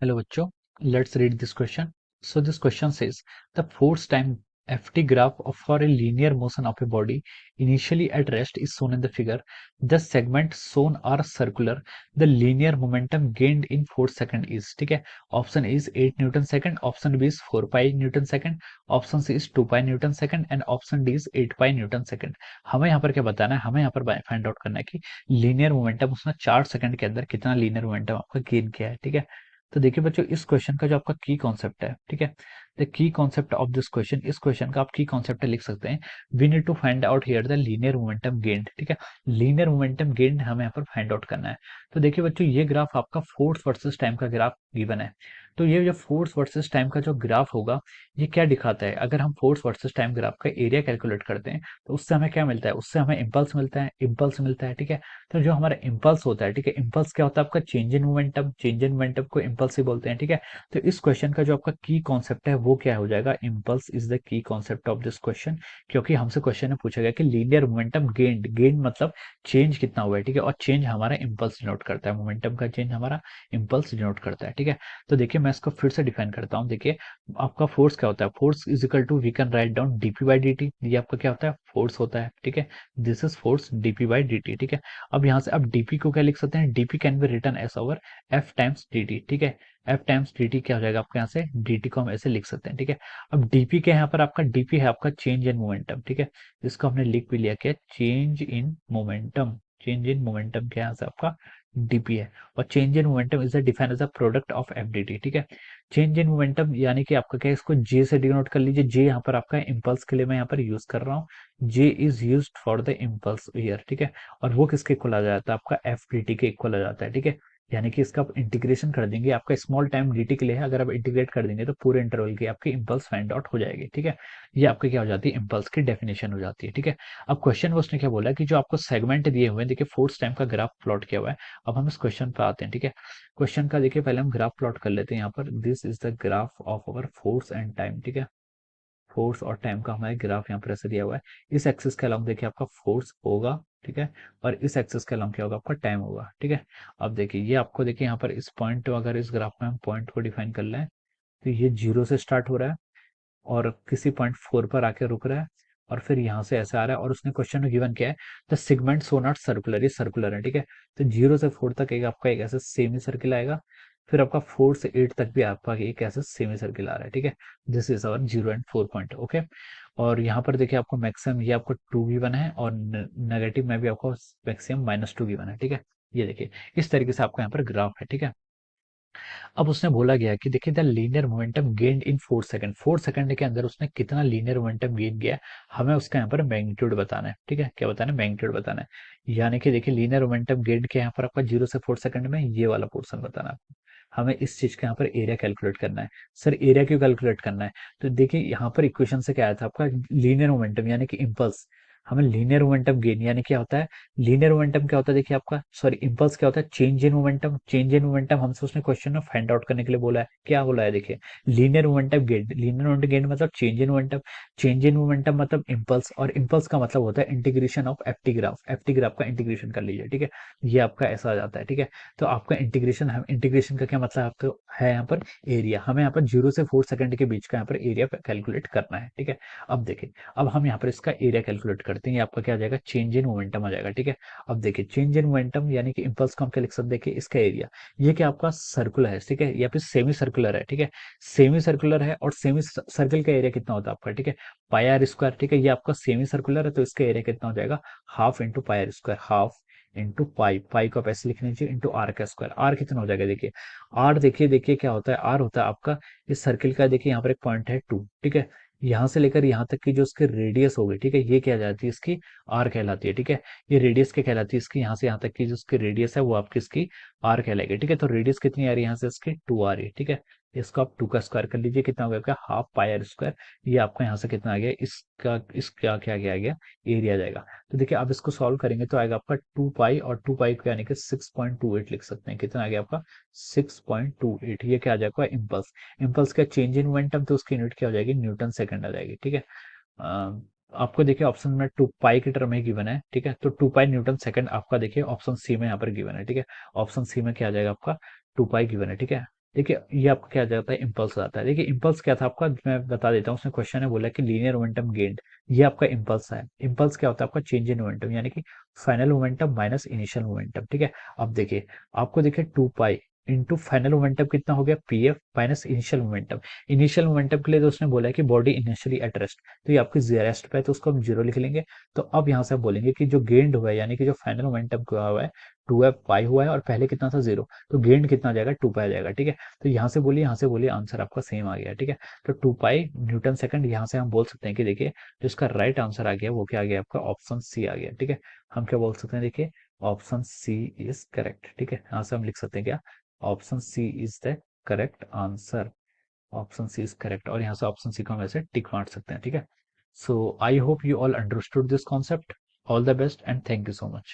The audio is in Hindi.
Hello बच्चों, let's read this question. So this question says the force time ft graph for a linear motion of a body initially at rest is shown in the figure. The segments shown are circular. The linear momentum gained in 4 second is, ठीक है. Option is 8 Newton second, option B is 4 pi Newton second, option C is 2 pi Newton second and option D is 8 pi Newton second. हमें यहाँ पर क्या बताना है, हमें यहाँ पर फाइंड आउट करना है कि लीनियर मोमेंटम उसने 4 सेकंड के अंदर कितना लीनियर मोमेंटम आपका गेन किया है, ठीक है. तो देखिए बच्चों, इस क्वेश्चन का जो आपका की कॉन्सेप्ट है, ठीक है, द की कॉन्सेप्ट ऑफ दिस क्वेश्चन, इस क्वेश्चन का आप की कॉन्सेप्ट लिख सकते हैं. We need to find out here the linear momentum gained, ठीक है. लीनियर मोमेंटम गेन्ड हमें यहाँ पर फाइंड आउट करना है. तो देखिए बच्चों, ये ग्राफ आपका फोर्स वर्सेस टाइम का ग्राफ गिवन है. तो ये जो फोर्स वर्सेस टाइम का जो ग्राफ होगा, ये क्या दिखाता है, अगर हम फोर्स वर्सेस टाइम ग्राफ का एरिया कैलकुलेट करते हैं तो उससे हमें क्या मिलता है, उससे हमें इम्पल्स मिलता है, इम्पल्स मिलता है, ठीक है. तो जो हमारा इम्पल्स होता है, ठीक है, इम्पल्स क्या होता है आपका, change in momentum, change in momentum को इम्पल्स ही बोलते हैं, ठीक है. तो इस क्वेश्चन का जो आपका की कॉन्सेप्ट है वो क्या हो जाएगा, इम्पल्स इज द की कॉन्सेप्ट ऑफ दिस क्वेश्चन. क्योंकि हमसे क्वेश्चन में पूछा गया कि लीनियर मोमेंटम गेन्ड, गेन्ड मतलब चेंज कितना हुआ है, ठीक है, और चेंज हमारा इम्पल्स डिनोट करता है, मोमेंटम का चेंज हमारा इम्पल्स डिनोट करता है, ठीक है. तो देखिए मैं इसको फिर से डिफाइन करता हूँ. देखिए आपका फोर्स क्या होता है, force is equal to, we can write down dp by d t. ये आपका क्या होता है, फोर्स होता है, ठीक है. This is force DP by d t, ठीक है. अब यहाँ से अब डीपी को क्या लिख सकते हैं, DP can be return S over F times D t, ठीक है. एफ टाइम्स डी टी क्या हो जाएगा आपके यहाँ से, डी टी को हम ऐसे लिख सकते हैं, ठीक है. अब डीपी के यहाँ पर आपका डीपी है आपका चेंज इन मोमेंटम, ठीक है. इसको हमने लिख भी लिया क्या, change in momentum, change in momentum के यहाँ से आपका डीपी है. और change in momentum is defined as a product of F d t, ठीक है. चेंज इन मोमेंटम यानी कि आपका क्या है, इसको जे से डिनोट कर लीजिए. जे यहाँ पर आपका इम्पल्स के लिए मैं यहाँ पर यूज कर रहा हूँ. J is use for the impulse here, ठीक है. और वो किसके इक्वल आ जाता है, आपका एफ डी टी के इक्वल आ जाता है, ठीक है. यानी कि इसका आप इंटीग्रेशन कर देंगे, आपका स्मॉल टाइम dt के लिए है, अगर आप इंटीग्रेट कर देंगे तो पूरे इंटरवल की आपकी इम्पल्स फाइंड आउट हो जाएगी, ठीक है. ये आपकी क्या हो जाती है, इम्पल्स की डेफिनेशन हो जाती है, ठीक है. अब क्वेश्चन में उसने क्या बोला कि जो आपको सेगमेंट दिए हुए हैं, देखिए फोर्स टाइम का ग्राफ प्लॉट किया हुआ है. अब हम इस क्वेश्चन पे आते हैं, ठीक है. क्वेश्चन का देखिए पहले हम ग्राफ प्लॉट कर लेते हैं यहाँ पर. This is the graph of our force and time, ठीक है. फोर्स और टाइम का हमारे ग्राफ यहाँ पर ऐसे दिया हुआ है. इस एक्सिस के अलॉन्ग देखिए आपका फोर्स होगा, ठीक है. और इस एक्सिस के अलॉन्ग क्या होगा, आपका टाइम होगा, ठीक है. अब देखिए ये आपको देखिए यहाँ पर इस पॉइंट, अगर इस ग्राफ में हम पॉइंट को डिफाइन कर लें तो ये 0 से स्टार्ट हो रहा है और किसी पॉइंट 4 पर आके रुक रहा है और फिर यहाँ से ऐसे आ रहा है. और उसने क्वेश्चन में गिवन क्या है, the segment so not circular, ये सर्कुलर है, ठीक है. तो 0 से 4 तक एक आपका एक ऐसा सेमी सर्किल आएगा. फिर आपका 4 से 8 तक भी आपका एक ऐसा सेमी सर्किल आ रहा है, ठीक है. This is our 0 and 4 point, okay. और यहाँ पर देखिए आपको मैक्सिमम ये आपको 2 गिवन है और नेगेटिव में भी आपको मैक्सिमम -2 गिवन है, ठीक है. ये देखिए इस तरीके से आपका यहाँ पर ग्राफ है, ठीक है. अब उसने बोला गया कि देखिए the linear momentum gained in 4 second, 4 second के अंदर उसने कितना लीनियर मोमेंटम गेन किया है, हमें उसका यहाँ पर मैग्नीट्यूड बताना है, ठीक है. क्या बताना है, मैग्नीट्यूड बताना है. यानी कि देखिए लीनियर मोमेंटम गेन्ड के यहाँ पर आपका 0 से 4 सेकंड में ये वाला पोर्शन बताना है आपको. हमें इस चीज का यहाँ पर एरिया कैलकुलेट करना है. सर एरिया क्यों कैलकुलेट करना है, तो देखिए यहाँ पर इक्वेशन से क्या आया था आपका, लीनियर मोमेंटम यानी कि इम्पल्स. हमें लीनियर मोमेंटम गेन यानी क्या होता है, लीनियर मोमेंटम क्या होता है, देखिए आपका सॉरी इम्पल्स क्या होता है, change in momentum. Change in momentum हमसे उसने क्वेश्चन में फाइंड आउट करने के लिए बोला है. क्या बोला है, देखिए linear momentum gain, linear momentum gain मतलब change in momentum, change in momentum मतलब इम्पल्स, और इम्पल्स का मतलब होता है integration of F T graph. F T graph का इंटीग्रेशन कर लीजिए, ठीक है. ये आपका ऐसा आ जाता है, ठीक है. तो आपका इंटीग्रेशन, हम इंटीग्रेशन का क्या मतलब आपको है यहाँ पर, एरिया. हमें यहाँ पर 0 से 4 सेकंड के बीच का यहाँ पर एरिया कैलकुलेट करना है, ठीक है. अब देखिए अब हम यहाँ पर इसका एरिया कैलकुलेट करते हैं. ये आपका क्या आ जाएगा, चेंज इन मोमेंटम आ जाएगा, ठीक है. अब देखिए चेंज इन मोमेंटम यानी कि इम्पल्स को हम क्या लिख सकते हैं, देखिए इसका एरिया, ये क्या आपका सर्कुलर है, ठीक है, या फिर सेमी सर्कुलर है, ठीक है. सेमी सर्कुलर है और सेमी सर्कल का एरिया कितना होता है आपका, ठीक है, पाई आर स्क्वायर, ठीक है. ये आपका सेमी सर्कुलर है तो इसका एरिया कितना हो जाएगा, half into pi R square, half into pi, pi को आप ऐसे लिख लीजिए इंटू आर का स्क्वायर. आर कितना हो जाएगा, देखिए आर, देखिए देखिए क्या होता है, आर होता है आपका इस सर्किल का, देखिए यहाँ पर एक पॉइंट है 2, ठीक है. यहाँ से लेकर यहाँ तक की जो इसकी रेडियस होगी, ठीक है, ये क्या जाती है, इसकी आर कहलाती है, ठीक है. ये रेडियस क्या कहलाती है इसकी, यहाँ से यहाँ तक की जो इसकी रेडियस है वो आपकी इसकी आर कहलाएगी, ठीक है. तो रेडियस कितनी आ रही है यहाँ से इसकी 2 आ रही है, ठीक है. इसको आप 2 का स्क्वायर कर लीजिए, कितना हो गया आपका, हाफ पाई आर स्क्वायर. ये आपका यहाँ से कितना आ गया, इसका क्या क्या आ गया, एरिया आ जाएगा. तो देखिए आप इसको सॉल्व करेंगे तो आएगा आपका 2 पाई, और 2 पाई को यानी कि 6.28 लिख सकते हैं. कितना आ गया आपका, 6.28. ये क्या आ जाएगा, इम्पल्स. इम्पल्स का चेंज इन मोमेंटम, तो उसकी यूनिट क्या हो जाएगी, न्यूटन सेकंड आ जाएगी, ठीक है. आपको देखिए ऑप्शन में 2 पाई की टर्म में गिवन है, ठीक है. तो 2 पाई न्यूटन सेकंड आपका देखिए ऑप्शन सी में यहाँ पर गिवन है, ठीक है. ऑप्शन सी में क्या आ जाएगा आपका, 2 पाई गिवन है, ठीक है. देखिए ये आपका क्या आ जाता है, इम्पल्स आता है। देखिए इम्पल्स क्या था आपका, मैं बता देता हूँ। उसमें क्वेश्चन है बोला कि लीनियर मोमेंटम गेन्ड, ये आपका इम्पल्स है। इम्पल्स क्या होता है आपका, चेंज इन मोमेंटम, यानी कि final momentum minus initial momentum, ठीक है। अब देखिए आपको देखिए 2 पाई इंटू फाइनल मोमेंटम कितना हो गया, P F minus initial momentum. Initial momentum के लिए तो उसने बोला है कि बॉडी इनिशियली एट रेस्ट, तो ये आपकी रेस्ट पे है, तो उसको हम जीरो लिख लेंगे। तो अब यहाँ से आप बोलेंगे कि जो गेंड हुआ है, यानी कि जो फाइनल मोमेंटम हुआ है 2 f पाई हुआ है, और पहले कितना था 0, तो गेंड कितना आ जाएगा, 2 पाई आ जाएगा, ठीक है। तो यहाँ से बोलिए आंसर आपका सेम आ गया, ठीक है। तो 2 पाई न्यूटन सेकंड, यहाँ से हम बोल सकते हैं कि देखिए जो इसका राइट आंसर आ गया वो क्या आ गया आपका, ऑप्शन सी आ गया, ठीक है। हम क्या बोल सकते हैं, देखिए ऑप्शन सी इज करेक्ट, ठीक है। यहाँ से हम लिख सकते हैं क्या, option C is the correct answer. Option C is correct, और यहाँ से ऑप्शन सी को हम ऐसे टिक मार सकते हैं, ठीक है। So I hope you all understood this concept. All the best and thank you so much.